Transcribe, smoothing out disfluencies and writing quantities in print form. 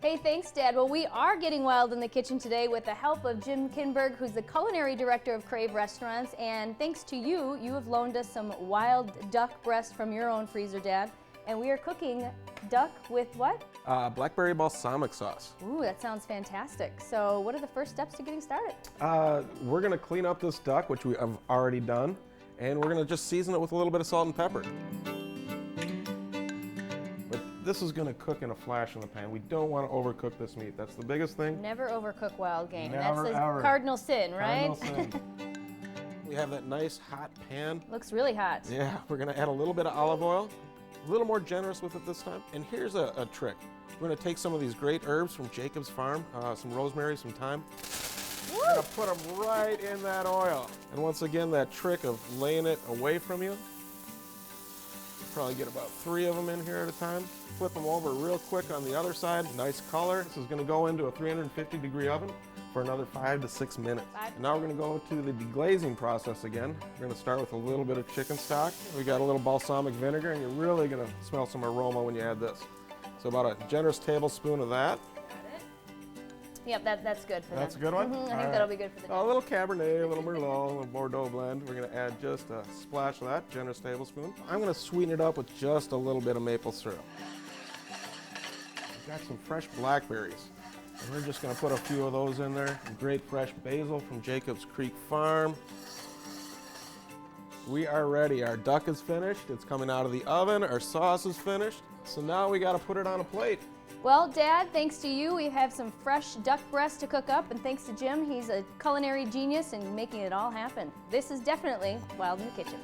Hey, thanks, Dad. Well, we are getting wild in the kitchen today with the help of Jim Kinberg, who's the culinary director of KARE Restaurants. And thanks to you, you have loaned us some wild duck breast from your own freezer, Dad. And we are cooking duck with what? Blackberry balsamic sauce. Ooh, that sounds fantastic. So what are the first steps to getting started? We're gonna clean up this duck, which we have already done, and we're gonna just season it with a little bit of salt and pepper. But this is gonna cook in a flash in the pan. We don't want to overcook this meat. That's the biggest thing. Never overcook wild game. Never, That's the ever. cardinal sin, right? Cardinal sin. We have that nice hot pan. Looks really hot. Yeah, we're gonna add a little bit of olive oil. A little more generous with it this time. And here's a trick. We're gonna take some of these great herbs from Jacob's farm, some rosemary, some thyme. We're gonna put them right in that oil. And once again, that trick of laying it away from you. Probably get about 3 of them in here at a time. Flip them over real quick on the other side. Nice color. This is gonna go into a 350-degree oven for another 5 to 6 minutes. And now we're gonna go to the deglazing process again. We're gonna start with a little bit of chicken stock. We got a little balsamic vinegar, and you're really gonna smell some aroma when you add this. So about a generous tablespoon of that. Yep, that's good for That's them. a good one? I think All that'll right. be good for the A little Cabernet, a little Merlot, a little Bordeaux blend. We're gonna add just a splash of that, generous tablespoon. I'm gonna sweeten it up with just a little bit of maple syrup. We've got some fresh blackberries. And we're just gonna put a few of those in there. Some great fresh basil from Jacob's Creek Farm. We are ready. Our duck is finished. It's coming out of the oven. Our sauce is finished. So now we gotta put it on a plate. Well, Dad, thanks to you, we have some fresh duck breast to cook up, and thanks to Jim, he's a culinary genius and making it all happen. This is definitely Wild in the Kitchen.